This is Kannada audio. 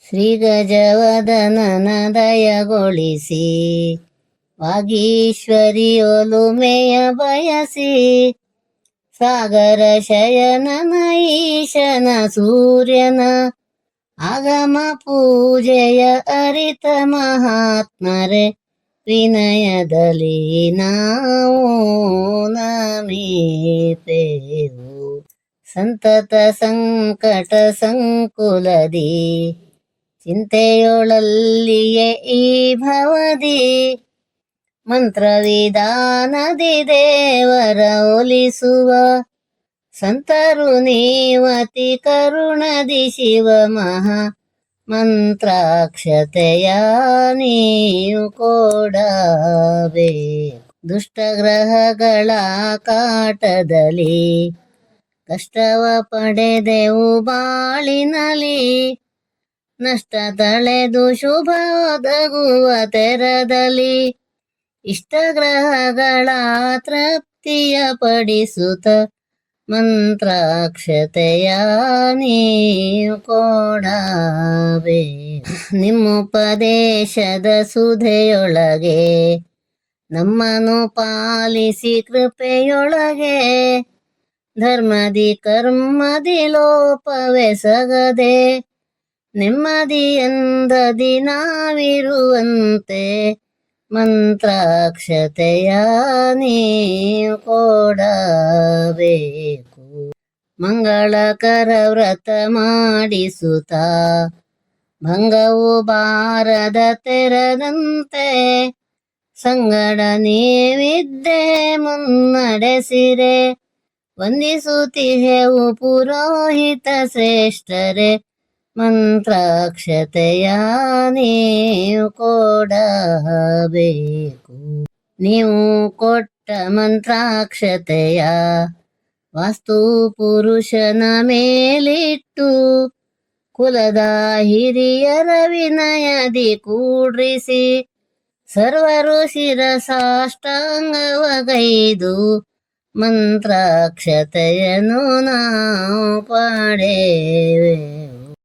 ಶ್ರೀ ಗಜವದನನ ದಯಗೊಳಿಸಿ ವಾಗೀಶ್ವರಿ ಒಲುಮೆಯ ಬಯಸಿ ಸಾಗರ ಶಯನನ ಈಶನ ಸೂರ್ಯನ ಆಗಮ ಪೂಜೆಯ ಅರಿತ ಮಹಾತ್ಮರೆ ವಿನಯದಲ್ಲಿ ನಾವು ನಮಿಪೆವು. ಸಂತತ ಸಂಕಟ ಸಂಕುಲದಿ ಚಿಂತೆಯೊಳಲ್ಲಿಯೇ ಈ ಭವದಿ ಮಂತ್ರವಿಧಾನದಿ ದೇವರ ಒಲಿಸುವ ಸಂತರು ನೀವತಿ ಕರುಣದಿ ಶಿವ ಮಹಾ ಮಂತ್ರಾಕ್ಷತೆಯ ನೀವು ಕೊಡಬೇಕು. ದುಷ್ಟಗ್ರಹಗಳ ಕಾಟದಲ್ಲಿ ಕಷ್ಟವ ಪಡೆದೆವು ಬಾಳಿನಲಿ ನಷ್ಟ ತಳೆದು ಶುಭ ಒದಗುವ ತೆರದಲ್ಲಿ ಇಷ್ಟಗ್ರಹಗಳ ತೃಪ್ತಿಯ ಪಡಿಸುತ್ತ ಮಂತ್ರಾಕ್ಷತೆಯ ನೀವು ಕೊಡಬೇಕು. ನಿಮ್ಮುಪದೇಶದ ಸುಧೆಯೊಳಗೆ ನಮ್ಮನ್ನು ಪಾಲಿಸಿ ಕೃಪೆಯೊಳಗೆ ಧರ್ಮದಿ ಕರ್ಮದಿ ಲೋಪವೆಸಗದೆ ನೆಮ್ಮದಿ ಎಂದದಿ ನಾವಿರುವಂತೆ ಮಂತ್ರಾಕ್ಷತೆಯ ನೀವು ಕೊಡಬೇಕು. ಮಂಗಳಕರ ವ್ರತ ಮಾಡಿಸುತ್ತ ಭಂಗವು ಬಾರದ ತೆರದಂತೆ ಸಂಗಡ ನೀವಿದ್ದೆ ಮುನ್ನಡೆಸಿರೆ ವಂದಿಸುತ್ತಿಹೆವು ಪುರೋಹಿತ ಶ್ರೇಷ್ಠರೆ ಮಂತ್ರಾಕ್ಷತೆಯ ನೀವು ಕೊಡಬೇಕು. ನೀವು ಕೊಟ್ಟ ಮಂತ್ರಾಕ್ಷತೆಯ ವಾಸ್ತು ಪುರುಷನ ಮೇಲಿಟ್ಟು ಕುಲದ ಹಿರಿಯರ ವಿನಯದಿ ಕೂಡ್ರಿಸಿ ಸರ್ವರು ಶಿರಸಾಷ್ಟಾಂಗವಗೈದು ಮಂತ್ರಾಕ್ಷತೆಯನ್ನು ನಾವು ಪಡೆವೆ.